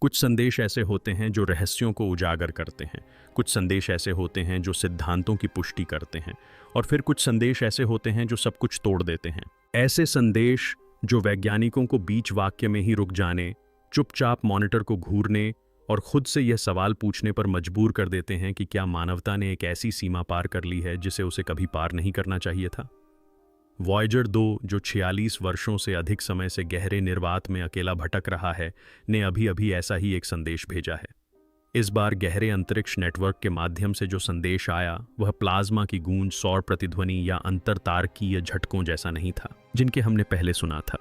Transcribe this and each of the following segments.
कुछ संदेश ऐसे होते हैं जो रहस्यों को उजागर करते हैं, कुछ संदेश ऐसे होते हैं जो सिद्धांतों की पुष्टि करते हैं, और फिर कुछ संदेश ऐसे होते हैं जो सब कुछ तोड़ देते हैं। ऐसे संदेश जो वैज्ञानिकों को बीच वाक्य में ही रुक जाने, चुपचाप मॉनिटर को घूरने और खुद से यह सवाल पूछने पर मजबूर कर देते हैं कि क्या मानवता ने एक ऐसी सीमा पार कर ली है जिसे उसे कभी पार नहीं करना चाहिए था। वॉयेजर 2, जो 46 वर्षों से अधिक समय से गहरे निर्वात में अकेला भटक रहा है, ने अभी अभी ऐसा ही एक संदेश भेजा है। इस बार गहरे अंतरिक्ष नेटवर्क के माध्यम से जो संदेश आया वह प्लाज्मा की गूंज, सौर प्रतिध्वनि या अंतरतारकीय झटकों जैसा नहीं था जिनके हमने पहले सुना था।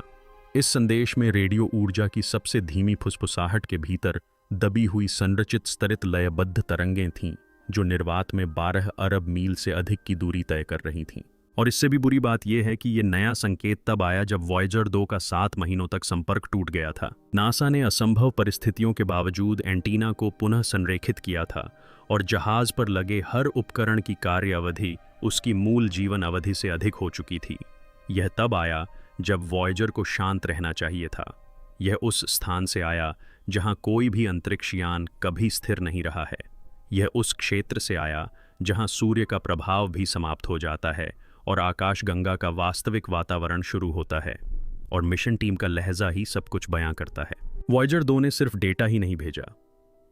इस संदेश में रेडियो ऊर्जा की सबसे धीमी फुसफुसाहट के भीतर दबी हुई संरचित स्तरित लयबद्ध तरंगें थीं जो निर्वात में 12 अरब मील से अधिक की दूरी तय कर रही थीं। और इससे भी बुरी बात यह है कि यह नया संकेत तब आया जब वॉयेजर 2 का 7 महीनों तक संपर्क टूट गया था। नासा ने असंभव परिस्थितियों के बावजूद एंटीना को पुनः संरेखित किया था और जहाज पर लगे हर उपकरण की कार्य अवधि उसकी मूल जीवन अवधि से अधिक हो चुकी थी। यह तब आया जब वॉयेजर को शांत रहना चाहिए था। यह उस स्थान से आया जहां कोई भी अंतरिक्ष यान कभी स्थिर नहीं रहा है। यह उस क्षेत्र से आया जहां सूर्य का प्रभाव भी समाप्त हो जाता है और आकाशगंगा का वास्तविक वातावरण शुरू होता है, और मिशन टीम का लहजा ही सब कुछ बयां करता है। वॉयेजर 2 ने सिर्फ डेटा ही नहीं भेजा,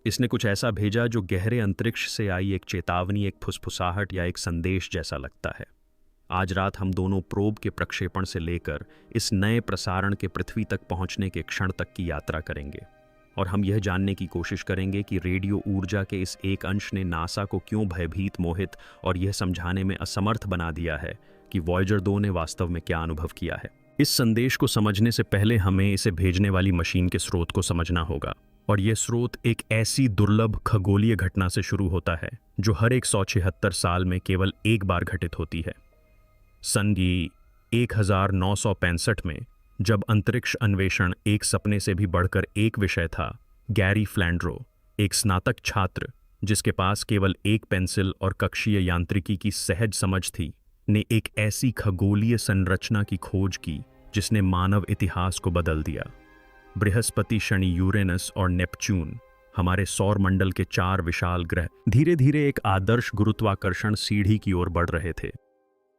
इसने कुछ ऐसा भेजा जो गहरे अंतरिक्ष से आई एक चेतावनी, एक फुसफुसाहट या एक संदेश जैसा लगता है। आज रात हम दोनों प्रोब के प्रक्षेपण से लेकर इस नए प्रसारण के पृथ्वी तक पहुंचने के क्षण तक की यात्रा करेंगे, और हम यह जानने की कोशिश करेंगे कि रेडियो ऊर्जा के इस एक अंश ने नासा को क्यों भयभीत, मोहित और यह समझाने में असमर्थ बना दिया है कि वॉयेजर 2 ने वास्तव में क्या अनुभव किया है। इस संदेश को समझने से पहले हमें इसे भेजने वाली मशीन के स्रोत को समझना होगा, और यह स्रोत एक ऐसी दुर्लभ खगोलीय घटना से शुरू होता है जो हर 176 साल में केवल एक बार घटित होती है। सन 1965 में जब अंतरिक्ष अन्वेषण एक सपने से भी बढ़कर एक विषय था, गैरी फ्लैंड्रो, एक स्नातक छात्र जिसके पास केवल एक पेंसिल और कक्षीय यांत्रिकी की सहज समझ थी, ने एक ऐसी खगोलीय संरचना की खोज की जिसने मानव इतिहास को बदल दिया। बृहस्पति, शनि, यूरेनस और नेपच्यून, हमारे सौर मंडल के 4 विशाल ग्रह, धीरे धीरे एक आदर्श गुरुत्वाकर्षण सीढ़ी की ओर बढ़ रहे थे।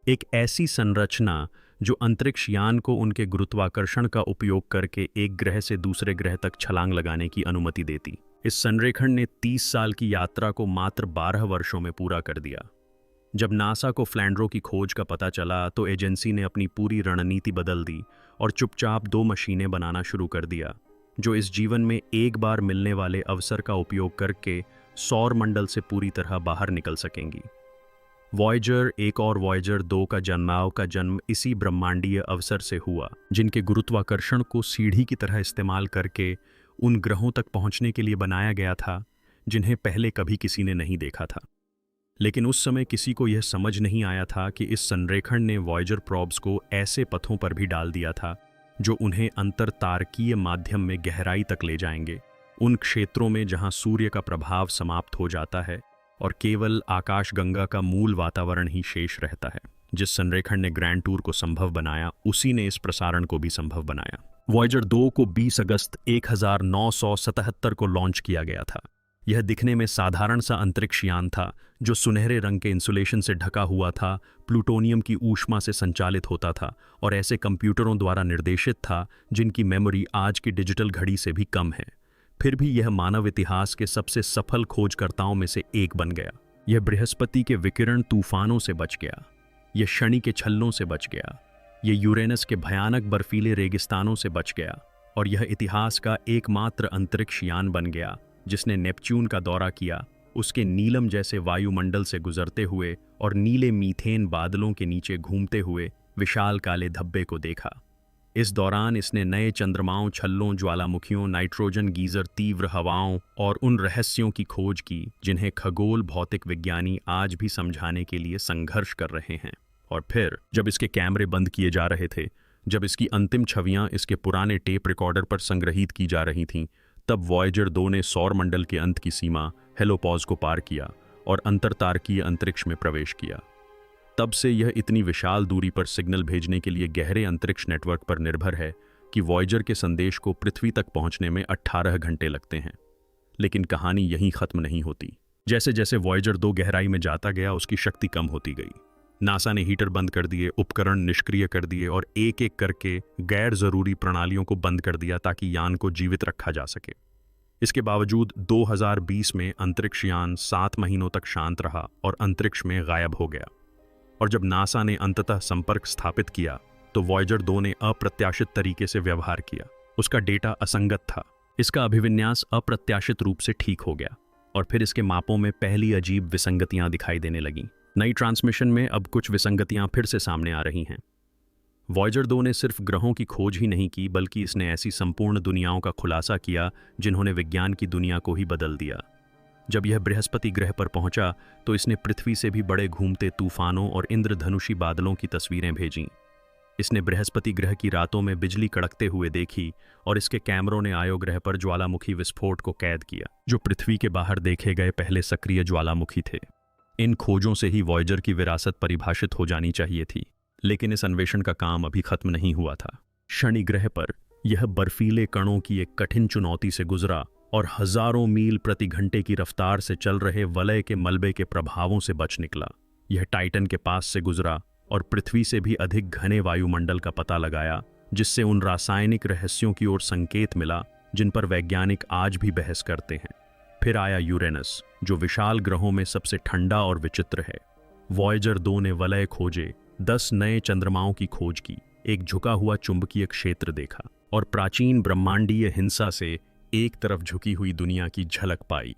एक ऐसी संरचना जो अंतरिक्ष यान को उनके गुरुत्वाकर्षण का उपयोग करके एक ग्रह से दूसरे ग्रह तक छलांग लगाने की अनुमति देती। इस संरेखण ने 30 साल की यात्रा को मात्र 12 वर्षों में पूरा कर दिया। जब नासा को फ्लैंड्रो की खोज का पता चला तो एजेंसी ने अपनी पूरी रणनीति बदल दी और चुपचाप 2 मशीनें बनाना शुरू कर दिया जो इस जीवन में एक बार मिलने वाले अवसर का उपयोग करके सौर मंडल से पूरी तरह बाहर निकल सकेंगी। वॉयेजर 1 और वॉयेजर 2 का जन्म इसी ब्रह्मांडीय अवसर से हुआ जिनके गुरुत्वाकर्षण को सीढ़ी की तरह इस्तेमाल करके उन ग्रहों तक पहुंचने के लिए बनाया गया था जिन्हें पहले कभी किसी ने नहीं देखा था। लेकिन उस समय किसी को यह समझ नहीं आया था कि इस संरेखण ने वॉयेजर प्रोब्स को ऐसे पथों पर भी डाल दिया था जो उन्हें अंतरतारकीय माध्यम में गहराई तक ले जाएंगे, उन क्षेत्रों में जहां सूर्य का प्रभाव समाप्त हो जाता है और केवल आकाशगंगा का मूल वातावरण ही शेष रहता है। जिस संरेखण ने ग्रैंड टूर को संभव बनाया, उसी ने इस प्रसारण को भी संभव बनाया। वॉयेजर 2 को 20 अगस्त 1977 को लॉन्च किया गया था। यह दिखने में साधारण सा अंतरिक्ष यान था जो सुनहरे रंग के इंसुलेशन से ढका हुआ था, प्लूटोनियम की ऊष्मा से संचालित होता था और ऐसे कंप्यूटरों द्वारा निर्देशित था जिनकी मेमोरी आज की डिजिटल घड़ी से भी कम है। फिर भी यह मानव इतिहास के सबसे सफल खोजकर्ताओं में से एक बन गया। यह बृहस्पति के विकिरण तूफानों से बच गया, यह शनि के छल्लों से बच गया, यह यूरेनस के भयानक बर्फीले रेगिस्तानों से बच गया, और यह इतिहास का एकमात्र अंतरिक्ष यान बन गया जिसने नेपच्यून का दौरा किया, उसके नीलम जैसे वायुमंडल से गुजरते हुए और नीले मीथेन बादलों के नीचे घूमते हुए विशाल काले धब्बे को देखा। इस दौरान इसने नए चंद्रमाओं, छल्लों, ज्वालामुखियों, नाइट्रोजन गीजर, तीव्र हवाओं और उन रहस्यों की खोज की जिन्हें खगोल भौतिक विज्ञानी आज भी समझाने के लिए संघर्ष कर रहे हैं। और फिर जब इसके कैमरे बंद किए जा रहे थे, जब इसकी अंतिम छवियां इसके पुराने टेप रिकॉर्डर पर संग्रहित की जा रही थीं, तब वॉयेजर 2 ने सौर मंडल के अंत की सीमा हेलोपॉज को पार किया और अंतरतारकीय अंतरिक्ष में प्रवेश किया। तब से यह इतनी विशाल दूरी पर सिग्नल भेजने के लिए गहरे अंतरिक्ष नेटवर्क पर निर्भर है कि वॉयेजर के संदेश को पृथ्वी तक पहुंचने में 18 घंटे लगते हैं। लेकिन कहानी यहीं खत्म नहीं होती। जैसे जैसे वॉयेजर 2 गहराई में जाता गया, उसकी शक्ति कम होती गई। नासा ने हीटर बंद कर दिए, उपकरण निष्क्रिय कर दिए और एक एक करके गैर जरूरी प्रणालियों को बंद कर दिया ताकि यान को जीवित रखा जा सके। इसके बावजूद 2020 में अंतरिक्ष यान 7 महीनों तक शांत रहा और अंतरिक्ष में गायब हो गया। और जब नासा ने अंततः संपर्क स्थापित किया तो वॉयेजर 2 ने अप्रत्याशित तरीके से व्यवहार किया। उसका डेटा असंगत था, इसका अभिविन्यास अप्रत्याशित रूप से ठीक हो गया और फिर इसके मापों में पहली अजीब विसंगतियां दिखाई देने लगीं। नई ट्रांसमिशन में अब कुछ विसंगतियां फिर से सामने आ रही हैं। वॉयेजर 2 ने सिर्फ ग्रहों की खोज ही नहीं की, बल्कि इसने ऐसी संपूर्ण दुनियाओं का खुलासा किया जिन्होंने विज्ञान की दुनिया को ही बदल दिया। जब यह बृहस्पति ग्रह पर पहुंचा तो इसने पृथ्वी से भी बड़े घूमते तूफानों और इंद्रधनुषी बादलों की तस्वीरें भेजीं। इसने बृहस्पति ग्रह की रातों में बिजली कड़कते हुए देखी और इसके कैमरों ने आयो ग्रह पर ज्वालामुखी विस्फोट को कैद किया, जो पृथ्वी के बाहर देखे गए पहले सक्रिय ज्वालामुखी थे। इन खोजों से ही वॉयेजर की विरासत परिभाषित हो जानी चाहिए थी, लेकिन इस अन्वेषण का काम अभी खत्म नहीं हुआ था। शनि ग्रह पर यह बर्फीले कणों की एक कठिन चुनौती से गुजरा और हजारों मील प्रति घंटे की रफ्तार से चल रहे वलय के मलबे के प्रभावों से बच निकला। यह टाइटन के पास से गुजरा और पृथ्वी से भी अधिक घने वायुमंडल का पता लगाया, जिससे उन रासायनिक रहस्यों की ओर संकेत मिला जिन पर वैज्ञानिक आज भी बहस करते हैं। फिर आया यूरेनस, जो विशाल ग्रहों में सबसे ठंडा और विचित्र है। वॉयेजर 2 ने वलय खोजे, 10 नए चंद्रमाओं की खोज की, एक झुका हुआ चुंबकीय क्षेत्र देखा और प्राचीन ब्रह्मांडीय हिंसा से एक तरफ झुकी हुई दुनिया की झलक पाई।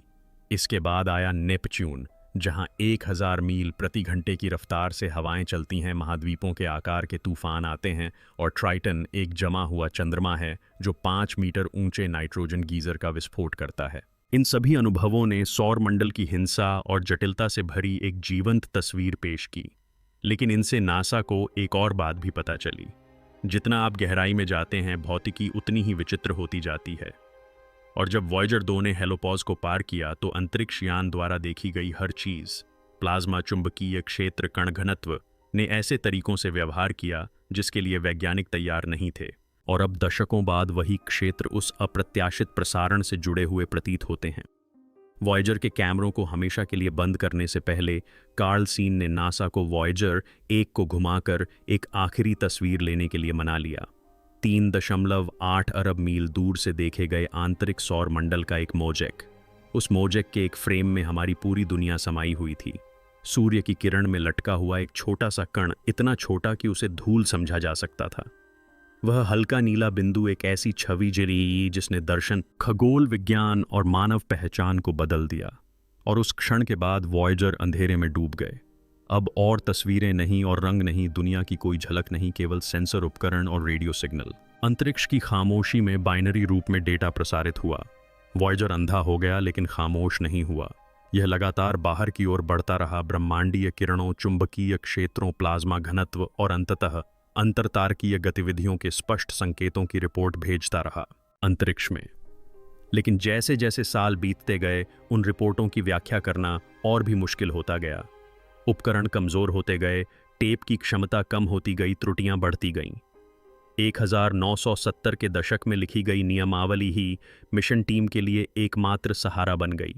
इसके बाद आया नेपच्यून, जहां 1000 मील प्रति घंटे की रफ्तार से हवाएं चलती हैं, महाद्वीपों के आकार के तूफान आते हैं, और ट्राइटन एक जमा हुआ चंद्रमा है जो 5 मीटर ऊंचे नाइट्रोजन गीजर का विस्फोट करता है। इन सभी अनुभवों ने सौरमंडल की हिंसा और जटिलता से भरी एक जीवंत तस्वीर पेश की। लेकिन इनसे नासा को एक और बात भी पता चली, जितना आप गहराई में जाते हैं भौतिकी उतनी ही विचित्र होती जाती है। और जब वॉयेजर 2 ने हेलोपॉज को पार किया तो अंतरिक्ष यान द्वारा देखी गई हर चीज, प्लाज्मा, चुंबकीय क्षेत्र, कण घनत्व, ने ऐसे तरीकों से व्यवहार किया जिसके लिए वैज्ञानिक तैयार नहीं थे। और अब दशकों बाद वही क्षेत्र उस अप्रत्याशित प्रसारण से जुड़े हुए प्रतीत होते हैं। वॉयेजर के कैमरों को हमेशा के लिए बंद करने से पहले कार्ल सीन ने नासा को वॉयेजर 1 को घुमाकर एक आखिरी तस्वीर लेने के लिए मना लिया। 3.8 अरब मील दूर से देखे गए आंतरिक सौर मंडल का एक मोजेक। उस मोजेक के एक फ्रेम में हमारी पूरी दुनिया समाई हुई थी। सूर्य की किरण में लटका हुआ एक छोटा सा कण, इतना छोटा कि उसे धूल समझा जा सकता था। वह हल्का नीला बिंदु एक ऐसी छवि जली जिसने दर्शन, खगोल विज्ञान और मानव पहचान को बदल दिया। और उस क्षण के बाद वॉयेजर अंधेरे में डूब गए। अब और तस्वीरें नहीं और रंग नहीं, दुनिया की कोई झलक नहीं, केवल सेंसर उपकरण और रेडियो सिग्नल। अंतरिक्ष की खामोशी में बाइनरी रूप में डेटा प्रसारित हुआ। वॉयेजर अंधा हो गया लेकिन खामोश नहीं हुआ। यह लगातार बाहर की ओर बढ़ता रहा, ब्रह्मांडीय किरणों, चुंबकीय क्षेत्रों, प्लाज्मा घनत्व और अंततः अंतरतारकीय गतिविधियों के स्पष्ट संकेतों की रिपोर्ट भेजता रहा अंतरिक्ष में। लेकिन जैसे जैसे साल बीतते गए, उन रिपोर्टों की व्याख्या करना और भी मुश्किल होता गया। उपकरण कमजोर होते गए, टेप की क्षमता कम होती गई, त्रुटियां बढ़ती गईं। 1970 के दशक में लिखी गई नियमावली ही मिशन टीम के लिए एकमात्र सहारा बन गई।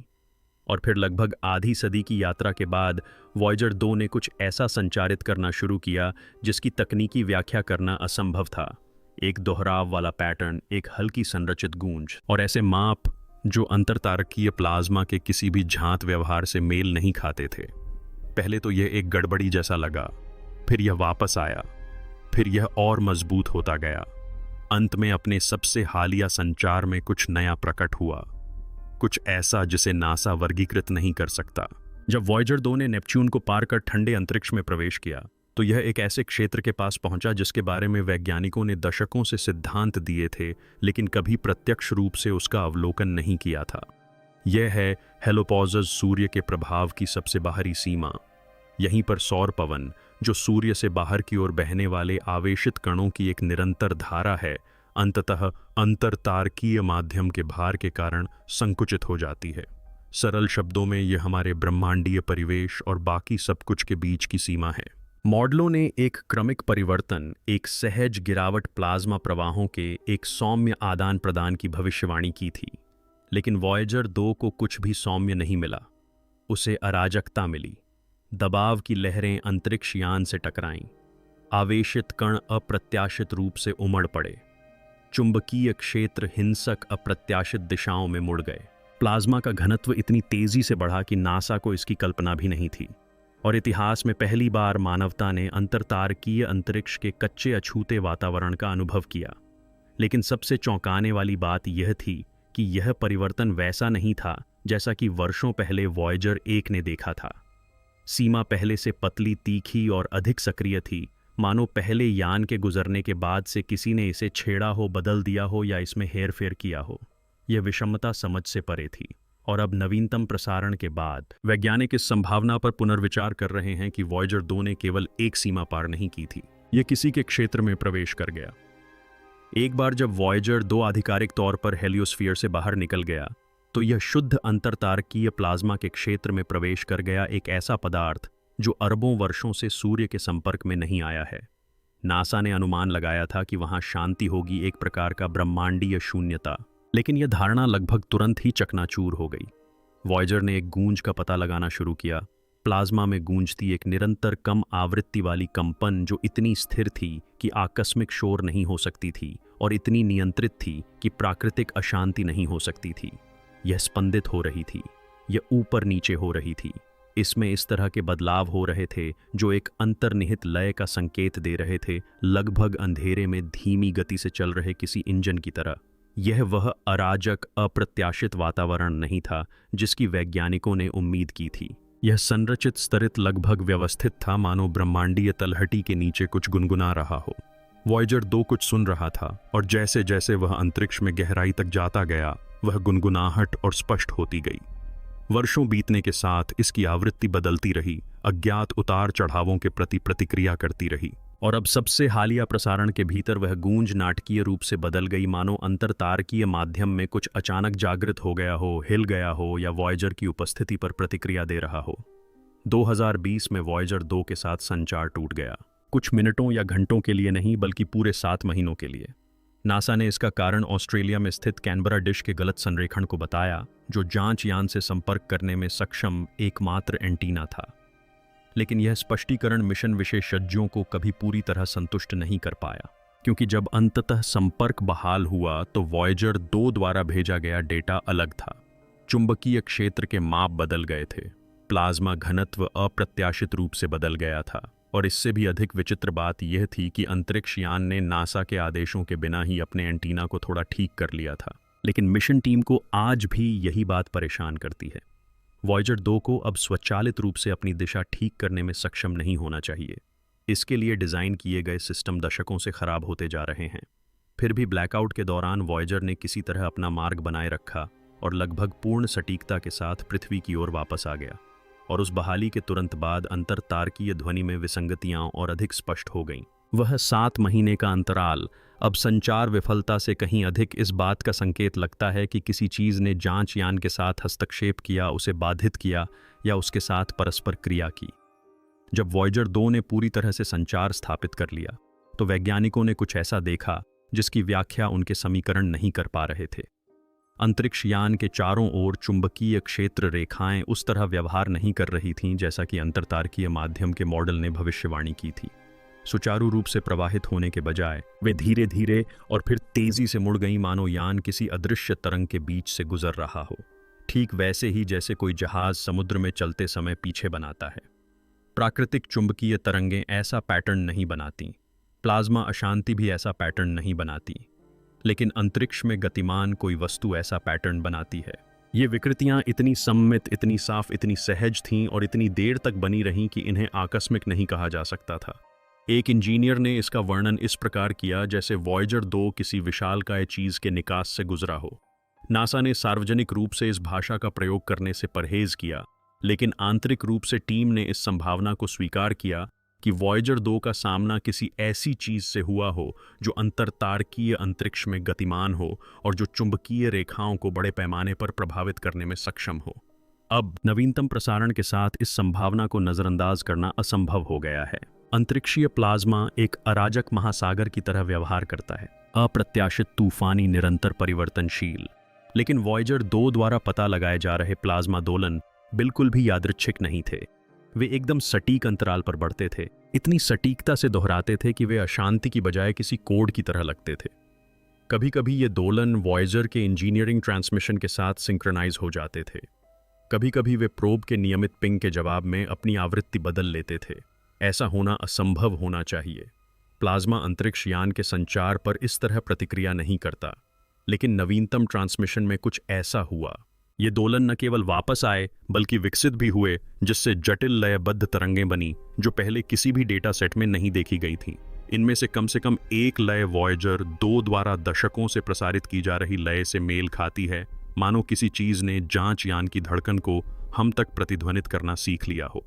और फिर लगभग आधी सदी की यात्रा के बाद वॉयेजर 2 ने कुछ ऐसा संचारित करना शुरू किया जिसकी तकनीकी व्याख्या करना असंभव था। एक दोहराव वाला पैटर्न, एक हल्की संरचित गूंज और ऐसे माप जो अंतरतारकीय प्लाज्मा के किसी भी झांत व्यवहार से मेल नहीं खाते थे। पहले तो यह एक गड़बड़ी जैसा लगा, फिर यह वापस आया, फिर यह और मजबूत होता गया। अंत में अपने सबसे हालिया संचार में कुछ नया प्रकट हुआ, कुछ ऐसा जिसे नासा वर्गीकृत नहीं कर सकता। जब वॉयेजर 2 ने नेपच्यून को पार कर ठंडे अंतरिक्ष में प्रवेश किया तो यह एक ऐसे क्षेत्र के पास पहुंचा जिसके बारे में वैज्ञानिकों ने दशकों से सिद्धांत दिए थे, लेकिन कभी प्रत्यक्ष रूप से उसका अवलोकन नहीं किया था। यह है हेलोपॉज़स, सूर्य के प्रभाव की सबसे बाहरी सीमा। यहीं पर सौर पवन, जो सूर्य से बाहर की ओर बहने वाले आवेशित कणों की एक निरंतर धारा है, अंततः अंतरतारकीय माध्यम के भार के कारण संकुचित हो जाती है। सरल शब्दों में यह हमारे ब्रह्मांडीय परिवेश और बाकी सब कुछ के बीच की सीमा है। मॉडलों ने एक क्रमिक परिवर्तन, एक सहज गिरावट प्लाज्मा प्रवाहों के एक सौम्य आदान प्रदान की भविष्यवाणी की थी, लेकिन वॉयेजर 2 को कुछ भी सौम्य नहीं मिला। उसे अराजकता मिली। दबाव की लहरें अंतरिक्ष यान से टकराईं। आवेशित कण अप्रत्याशित रूप से उमड़ पड़े। चुंबकीय क्षेत्र हिंसक अप्रत्याशित दिशाओं में मुड़ गए। प्लाज्मा का घनत्व इतनी तेजी से बढ़ा कि नासा को इसकी कल्पना भी नहीं थी, और इतिहास में पहली बार मानवता ने अंतरतारकीय अंतरिक्ष के कच्चे अछूते वातावरण का अनुभव किया। लेकिन सबसे चौंकाने वाली बात यह थी कि यह परिवर्तन वैसा नहीं था जैसा कि वर्षों पहले वॉयेजर 1 ने देखा था। सीमा पहले से पतली, तीखी और अधिक सक्रिय थी, मानो पहले यान के गुजरने के बाद से किसी ने इसे छेड़ा हो, बदल दिया हो या इसमें हेरफेर किया हो। यह विषमता समझ से परे थी, और अब नवीनतम प्रसारण के बाद वैज्ञानिक इस संभावना पर पुनर्विचार कर रहे हैं कि वॉयेजर 2 ने केवल एक सीमा पार नहीं की थी, यह किसी के क्षेत्र में प्रवेश कर गया। एक बार जब वॉयेजर 2 आधिकारिक तौर पर हेलियोस्फीयर से बाहर निकल गया, तो यह शुद्ध अंतरतारकीय प्लाज्मा के क्षेत्र में प्रवेश कर गया, एक ऐसा पदार्थ जो अरबों वर्षों से सूर्य के संपर्क में नहीं आया है। नासा ने अनुमान लगाया था कि वहां शांति होगी, एक प्रकार का ब्रह्मांडीय शून्यता, लेकिन यह धारणा लगभग तुरंत ही चकनाचूर हो गई। वॉयेजर ने एक गूंज का पता लगाना शुरू किया। प्लाज्मा में गूंजती एक निरंतर कम आवृत्ति वाली कंपन जो इतनी स्थिर थी कि आकस्मिक शोर नहीं हो सकती थी, और इतनी नियंत्रित थी कि प्राकृतिक अशांति नहीं हो सकती थी। यह स्पंदित हो रही थी, यह ऊपर नीचे हो रही थी। इसमें इस तरह के बदलाव हो रहे थे जो एक अंतर्निहित लय का संकेत दे रहे थे, लगभग अंधेरे में धीमी गति से चल रहे किसी इंजन की तरह। यह वह अराजक, अप्रत्याशित वातावरण नहीं था जिसकी वैज्ञानिकों ने उम्मीद की थी। यह संरचित, स्तरित, लगभग व्यवस्थित था, मानो ब्रह्मांडीय तलहटी के नीचे कुछ गुनगुना रहा हो। वॉयेजर 2 कुछ सुन रहा था, और जैसे जैसे वह अंतरिक्ष में गहराई तक जाता गया, वह गुनगुनाहट और स्पष्ट होती गई। वर्षों बीतने के साथ इसकी आवृत्ति बदलती रही, अज्ञात उतार चढ़ावों के प्रति प्रतिक्रिया करती रही, और अब सबसे हालिया प्रसारण के भीतर वह गूंज नाटकीय रूप से बदल गई, मानो अंतरतारकीय माध्यम में कुछ अचानक जागृत हो गया हो, हिल गया हो, या वॉयेजर की उपस्थिति पर प्रतिक्रिया दे रहा हो। 2020 में वॉयेजर 2 के साथ संचार टूट गया, कुछ मिनटों या घंटों के लिए नहीं, बल्कि पूरे 7 महीनों के लिए। नासा ने इसका कारण ऑस्ट्रेलिया में स्थित कैनबरा डिश के गलत संरेखण को बताया, जो जांच यान से संपर्क करने में सक्षम एकमात्र एंटीना था। लेकिन यह स्पष्टीकरण मिशन विशेषज्ञों को कभी पूरी तरह संतुष्ट नहीं कर पाया, क्योंकि जब अंततः संपर्क बहाल हुआ तो वॉयेजर 2 द्वारा भेजा गया डेटा अलग था। चुंबकीय क्षेत्र के माप बदल गए थे, प्लाज्मा घनत्व अप्रत्याशित रूप से बदल गया था, और इससे भी अधिक विचित्र बात यह थी कि अंतरिक्ष यान ने नासा के आदेशों के बिना ही अपने एंटीना को थोड़ा ठीक कर लिया था। लेकिन मिशन टीम को आज भी यही बात परेशान करती है। वॉयेजर 2 को अब स्वचालित रूप से अपनी दिशा ठीक करने में सक्षम नहीं होना चाहिए। इसके लिए डिज़ाइन किए गए सिस्टम दशकों से खराब होते जा रहे हैं। फिर भी ब्लैकआउट के दौरान वॉयेजर ने किसी तरह अपना मार्ग बनाए रखा और लगभग पूर्ण सटीकता के साथ पृथ्वी की ओर वापस आ गया। और उस बहाली के तुरंत बाद अंतरतारकीय ध्वनि में विसंगतियां और अधिक स्पष्ट हो गईं। वह 7 महीने का अंतराल अब संचार विफलता से कहीं अधिक इस बात का संकेत लगता है कि किसी चीज़ ने जांच यान के साथ हस्तक्षेप किया, उसे बाधित किया या उसके साथ परस्पर क्रिया की। जब वॉयेजर 2 ने पूरी तरह से संचार स्थापित कर लिया, तो वैज्ञानिकों ने कुछ ऐसा देखा जिसकी व्याख्या उनके समीकरण नहीं कर पा रहे थे। अंतरिक्ष यान के चारों ओर चुंबकीय क्षेत्र रेखाएं उस तरह व्यवहार नहीं कर रही थीं जैसा कि अंतरतारकीय माध्यम के मॉडल ने भविष्यवाणी की थी। सुचारू रूप से प्रवाहित होने के बजाय वे धीरे धीरे और फिर तेजी से मुड़ गईं, मानो यान किसी अदृश्य तरंग के बीच से गुजर रहा हो, ठीक वैसे ही जैसे कोई जहाज समुद्र में चलते समय पीछे बनाता है। प्राकृतिक चुंबकीय तरंगें ऐसा पैटर्न नहीं बनाती, प्लाज्मा अशांति भी ऐसा पैटर्न नहीं बनाती, लेकिन अंतरिक्ष में गतिमान कोई वस्तु ऐसा पैटर्न बनाती है। ये विकृतियां इतनी सम्मित, इतनी साफ, इतनी सहज थीं और इतनी देर तक बनी रहीं कि इन्हें आकस्मिक नहीं कहा जा सकता था। एक इंजीनियर ने इसका वर्णन इस प्रकार किया जैसे वॉयेजर 2 किसी विशालकाय चीज के निकास से गुजरा हो। नासा ने सार्वजनिक रूप से इस भाषा का प्रयोग करने से परहेज किया, लेकिन आंतरिक रूप से टीम ने इस संभावना को स्वीकार किया कि वॉयेजर 2 का सामना किसी ऐसी चीज से हुआ हो जो अंतरतारकीय अंतरिक्ष में गतिमान हो और जो चुंबकीय रेखाओं को बड़े पैमाने पर प्रभावित करने में सक्षम हो। अब नवीनतम प्रसारण के साथ इस संभावना को नजरअंदाज करना असंभव हो गया है। अंतरिक्षीय प्लाज्मा एक अराजक महासागर की तरह व्यवहार करता है, अप्रत्याशित, तूफानी, निरंतर परिवर्तनशील। लेकिन वॉयेजर 2 द्वारा पता लगाए जा रहे प्लाज्मा दोलन बिल्कुल भी यादृच्छिक नहीं थे। वे एकदम सटीक अंतराल पर बढ़ते थे, इतनी सटीकता से दोहराते थे कि वे अशांति की बजाय किसी कोड की तरह लगते थे। कभी कभी ये दोलन वॉयेजर के इंजीनियरिंग ट्रांसमिशन के साथ सिंक्रोनाइज हो जाते थे। कभी कभी वे प्रोब के नियमित पिंग के जवाब में अपनी आवृत्ति बदल लेते थे। ऐसा होना असंभव होना चाहिए। प्लाज्मा अंतरिक्ष यान के संचार पर इस तरह प्रतिक्रिया नहीं करता, लेकिन नवीनतम ट्रांसमिशन में कुछ ऐसा हुआ। ये दोलन न केवल वापस आए बल्कि विकसित भी हुए, जिससे जटिल लयबद्ध तरंगें बनी जो पहले किसी भी डेटा सेट में नहीं देखी गई थीं। इनमें से कम एक लय वॉयेजर 2 द्वारा दशकों से प्रसारित की जा रही लय से मेल खाती है, मानो किसी चीज ने जांच यान की धड़कन को हम तक प्रतिध्वनित करना सीख लिया हो।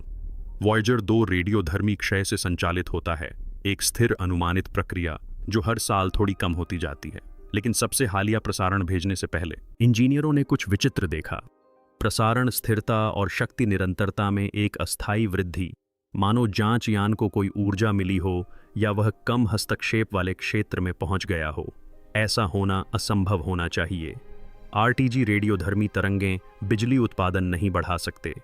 वॉयेजर 2 रेडियोधर्मी क्षय से संचालित होता है, एक स्थिर अनुमानित प्रक्रिया जो हर साल थोड़ी कम होती जाती है। लेकिन सबसे हालिया प्रसारण भेजने से पहले इंजीनियरों ने कुछ विचित्र देखा। प्रसारण स्थिरता और शक्ति निरंतरता में एक अस्थायी वृद्धि, मानो जांच यान को कोई ऊर्जा मिली हो या वह कम हस्तक्षेप वाले क्षेत्र में पहुंच गया हो। ऐसा होना असंभव होना चाहिए। आरटीजी रेडियोधर्मी तरंगें बिजली उत्पादन नहीं बढ़ा सकते,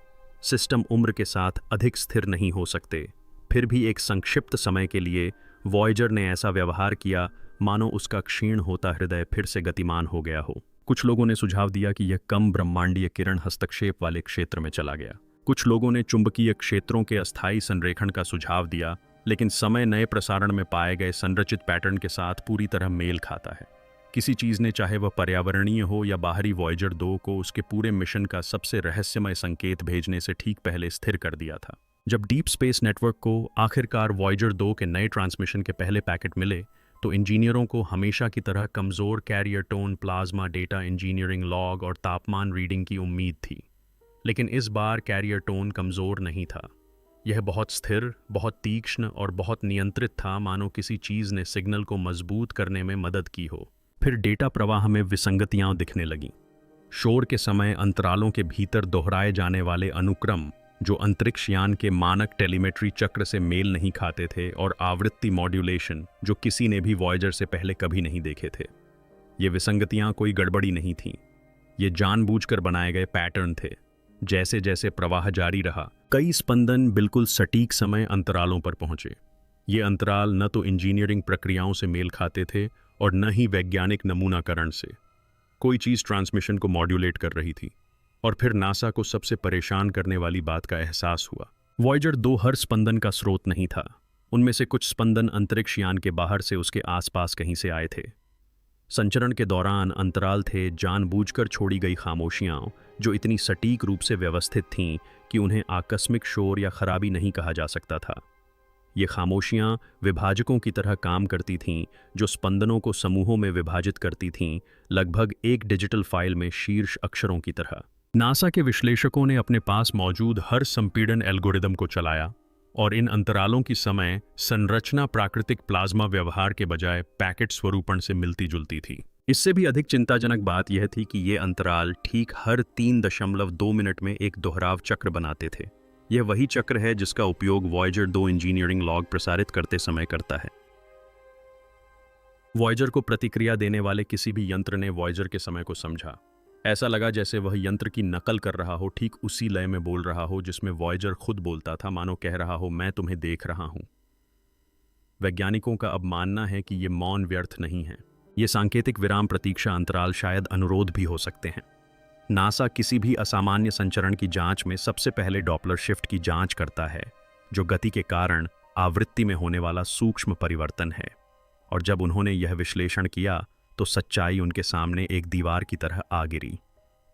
सिस्टम उम्र के साथ अधिक स्थिर नहीं हो सकते। फिर भी एक संक्षिप्त समय के लिए वॉयेजर ने ऐसा व्यवहार किया मानो उसका क्षीण होता हृदय फिर से गतिमान हो गया हो। कुछ लोगों ने सुझाव दिया कि यह कम ब्रह्मांडीय किरण हस्तक्षेप वाले क्षेत्र में चला गया। कुछ लोगों ने चुंबकीय क्षेत्रों के अस्थायी संरेखण का सुझाव दिया, लेकिन समय नए प्रसारण में पाए गए संरचित पैटर्न के साथ पूरी तरह मेल खाता है। किसी चीज ने, चाहे वह पर्यावरणीय हो या बाहरी, वॉयेजर 2 को उसके पूरे मिशन का सबसे रहस्यमय संकेत भेजने से ठीक पहले स्थिर कर दिया था। जब डीप स्पेस नेटवर्क को आखिरकार वॉयेजर 2 के नए ट्रांसमिशन के पहले पैकेट मिले, तो इंजीनियरों को हमेशा की तरह कमजोर carrier tone, plasma data engineering log और तापमान रीडिंग की उम्मीद थी। लेकिन इस बार कैरियर टोन कमजोर नहीं था। यह बहुत स्थिर, बहुत तीक्ष्ण और बहुत नियंत्रित था, मानो किसी चीज ने सिग्नल को मजबूत करने में मदद की हो। फिर डेटा प्रवाह में विसंगतियां दिखने लगीं। शोर के समय अंतरालों के भीतर दोहराए जाने वाले अनुक्रम जो अंतरिक्ष यान के मानक टेलीमेट्री चक्र से मेल नहीं खाते थे, और आवृत्ति मॉड्यूलेशन जो किसी ने भी वॉयेजर से पहले कभी नहीं देखे थे। ये विसंगतियां कोई गड़बड़ी नहीं थीं, ये जानबूझकर बनाए गए पैटर्न थे। जैसे जैसे प्रवाह जारी रहा, कई स्पंदन बिल्कुल सटीक समय अंतरालों पर पहुंचे। ये अंतराल न तो इंजीनियरिंग प्रक्रियाओं से मेल खाते थे और न ही वैज्ञानिक नमूनाकरण से। कोई चीज ट्रांसमिशन को मॉड्यूलेट कर रही थी। और फिर नासा को सबसे परेशान करने वाली बात का एहसास हुआ। वॉयेजर 2 हर स्पंदन का स्रोत नहीं था। उनमें से कुछ स्पंदन अंतरिक्ष यान के बाहर से उसके आसपास कहीं से आए थे। संचरण के दौरान अंतराल थे जानबूझकर छोड़ी गई खामोशियां जो इतनी सटीक रूप से व्यवस्थित थीं कि उन्हें आकस्मिक शोर या खराबी नहीं कहा जा सकता था। ये खामोशियां विभाजकों की तरह काम करती थीं, जो स्पंदनों को समूहों में विभाजित करती थीं, लगभग एक डिजिटल फाइल में शीर्ष अक्षरों की तरह। नासा के विश्लेषकों ने अपने पास मौजूद हर संपीड़न एल्गोरिदम को चलाया, और इन अंतरालों की समय संरचना प्राकृतिक प्लाज्मा व्यवहार के बजाय पैकेट स्वरूपण से मिलती जुलती थी। इससे भी अधिक चिंताजनक बात यह थी कि ये अंतराल ठीक हर 3.2 मिनट में एक दोहराव चक्र बनाते थे। यह वही चक्र है जिसका उपयोग वॉयेजर 2 इंजीनियरिंग लॉग प्रसारित करते समय करता है। वॉयेजर को प्रतिक्रिया देने वाले किसी भी यंत्र ने वॉयेजर के समय को समझा। ऐसा लगा जैसे वह यंत्र की नकल कर रहा हो, ठीक उसी लय में बोल रहा हो जिसमें वॉयेजर खुद बोलता था, मानो कह रहा हो, मैं तुम्हें देख रहा हूं। वैज्ञानिकों का अब मानना है कि ये मौन व्यर्थ नहीं है। ये सांकेतिक विराम प्रतीक्षा अंतराल शायद अनुरोध भी हो सकते हैं। नासा किसी भी असामान्य संचरण की जांच में सबसे पहले डॉपलर शिफ्ट की जांच करता है, जो गति के कारण आवृत्ति में होने वाला सूक्ष्म परिवर्तन है। और जब उन्होंने यह विश्लेषण किया तो सच्चाई उनके सामने एक दीवार की तरह आ गिरी।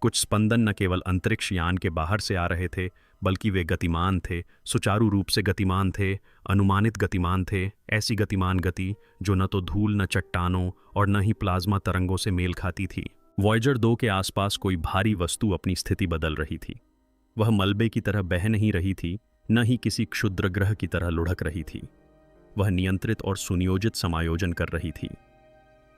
कुछ स्पंदन न केवल अंतरिक्ष यान के बाहर से आ रहे थे, बल्कि वे गतिमान थे, सुचारू रूप से गतिमान थे, अनुमानित गतिमान थे, ऐसी गतिमान गति जो न तो धूल, न चट्टानों और न ही प्लाज्मा तरंगों से मेल खाती थी। वॉयेजर 2 के आसपास कोई भारी वस्तु अपनी स्थिति बदल रही थी। वह मलबे की तरह बह नहीं रही थी, न ही किसी क्षुद्र ग्रह की तरह लुढ़क रही थी। वह नियंत्रित और सुनियोजित समायोजन कर रही थी।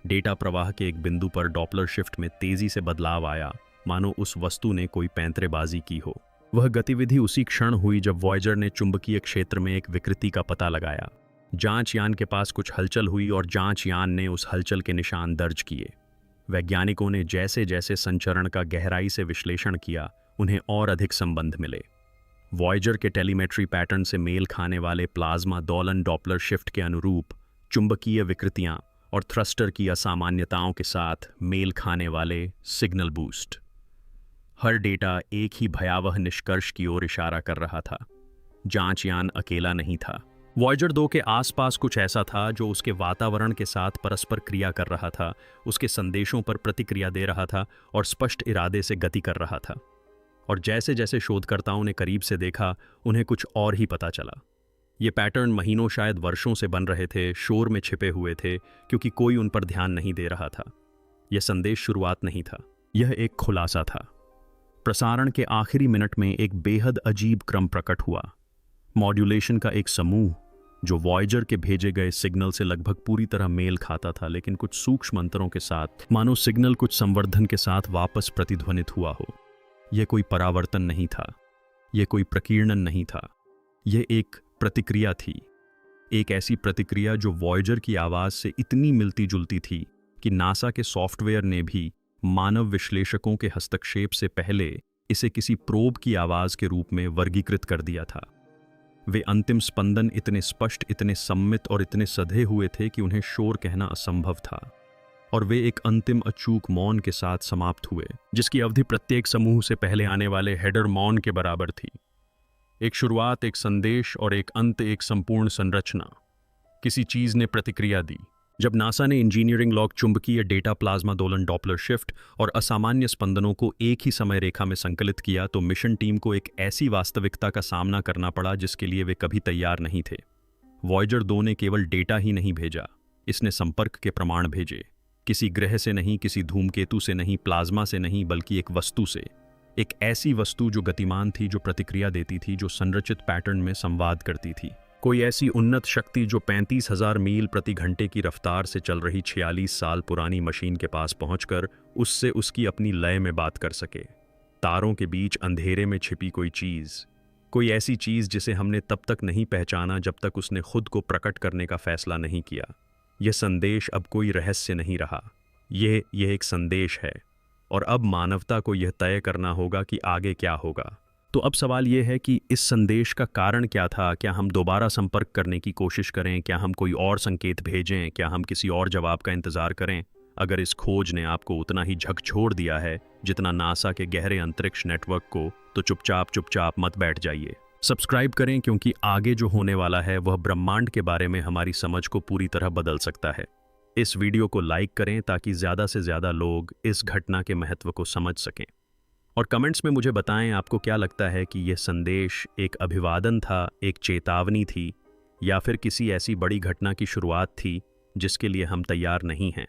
डेटा प्रवाह के एक बिंदु पर डॉपलर शिफ्ट में तेजी से बदलाव आया, मानो उस वस्तु ने कोई पैंतरेबाजी की हो। वह गतिविधि उसी क्षण हुई जब वॉयेजर ने चुंबकीय क्षेत्र में एक विकृति का पता लगाया। जांच यान के पास कुछ हलचल हुई और जांच यान ने उस हलचल के निशान दर्ज किए। वैज्ञानिकों ने जैसे जैसे संचरण का गहराई से विश्लेषण किया, उन्हें और अधिक संबंध मिले। वॉयेजर के टेलीमेट्री पैटर्न से मेल खाने वाले प्लाज्मा दोलन डॉपलर शिफ्ट के अनुरूप चुंबकीय विकृतियां और थ्रस्टर की असामान्यताओं के साथ मेल खाने वाले सिग्नल बूस्ट। हर डेटा एक ही भयावह निष्कर्ष की ओर इशारा कर रहा था। जांच यान अकेला नहीं था। वॉयेजर 2 के आसपास कुछ ऐसा था जो उसके वातावरण के साथ परस्पर क्रिया कर रहा था, उसके संदेशों पर प्रतिक्रिया दे रहा था और स्पष्ट इरादे से गति कर रहा था। और जैसे जैसे शोधकर्ताओं ने करीब से देखा, उन्हें कुछ और ही पता चला। ये पैटर्न महीनों शायद वर्षों से बन रहे थे, शोर में छिपे हुए थे, क्योंकि कोई उन पर ध्यान नहीं दे रहा था। यह संदेश शुरुआत नहीं था, यह एक खुलासा था। प्रसारण के आखिरी मिनट में एक बेहद अजीब क्रम प्रकट हुआ। मॉड्यूलेशन का एक समूह जो वॉयेजर के भेजे गए सिग्नल से लगभग पूरी तरह मेल खाता था, लेकिन कुछ सूक्ष्म अंतरों के साथ, मानो सिग्नल कुछ संवर्धन के साथ वापस प्रतिध्वनित हुआ हो। यह कोई परावर्तन नहीं था, यह कोई प्रकीर्णन नहीं था, यह एक प्रतिक्रिया थी। एक ऐसी प्रतिक्रिया जो वॉयेजर की आवाज से इतनी मिलती जुलती थी कि नासा के सॉफ्टवेयर ने भी मानव विश्लेषकों के हस्तक्षेप से पहले इसे किसी प्रोब की आवाज के रूप में वर्गीकृत कर दिया था। वे अंतिम स्पंदन इतने स्पष्ट, इतने सम्मित और इतने सधे हुए थे कि उन्हें शोर कहना असंभव था, और वे एक अंतिम अचूक मौन के साथ समाप्त हुए, जिसकी अवधि प्रत्येक समूह से पहले आने वाले हेडर मौन के बराबर थी। एक शुरुआत, एक संदेश और एक अंत, एक संपूर्ण संरचना। किसी चीज ने प्रतिक्रिया दी। जब नासा ने इंजीनियरिंग लॉग चुंबकीय डेटा, प्लाज्मा दोलन डॉपलर शिफ्ट और असामान्य स्पंदनों को एक ही समय रेखा में संकलित किया, तो मिशन टीम को एक ऐसी वास्तविकता का सामना करना पड़ा जिसके लिए वे कभी तैयार नहीं थे। वॉयेजर 2 ने केवल डेटा ही नहीं भेजा, इसने संपर्क के प्रमाण भेजे। किसी ग्रह से नहीं, किसी धूमकेतु से नहीं, प्लाज्मा से नहीं, बल्कि एक वस्तु से। एक ऐसी वस्तु जो गतिमान थी, जो प्रतिक्रिया देती थी, जो संरचित पैटर्न में संवाद करती थी। कोई ऐसी उन्नत शक्ति जो 35,000 मील प्रति घंटे की रफ्तार से चल रही 46 साल पुरानी मशीन के पास पहुंचकर उससे उसकी अपनी लय में बात कर सके। तारों के बीच अंधेरे में छिपी कोई चीज, कोई ऐसी चीज जिसे हमने तब तक नहीं पहचाना जब तक उसने खुद को प्रकट करने का फैसला नहीं किया। यह संदेश अब कोई रहस्य नहीं रहा, यह एक संदेश है, और अब मानवता को यह तय करना होगा कि आगे क्या होगा। तो अब सवाल यह है कि इस संदेश का कारण क्या था? क्या हम दोबारा संपर्क करने की कोशिश करें? क्या हम कोई और संकेत भेजें? क्या हम किसी और जवाब का इंतजार करें? अगर इस खोज ने आपको उतना ही झकझोर दिया है जितना नासा के गहरे अंतरिक्ष नेटवर्क को, तो चुपचाप मत बैठ जाइए। सब्सक्राइब करें, क्योंकि आगे जो होने वाला है वह ब्रह्मांड के बारे में हमारी समझ को पूरी तरह बदल सकता है। इस वीडियो को लाइक करें ताकि ज़्यादा से ज़्यादा लोग इस घटना के महत्व को समझ सकें। और कमेंट्स में मुझे बताएं आपको क्या लगता है कि यह संदेश एक अभिवादन था, एक चेतावनी थी, या फिर किसी ऐसी बड़ी घटना की शुरुआत थी जिसके लिए हम तैयार नहीं हैं।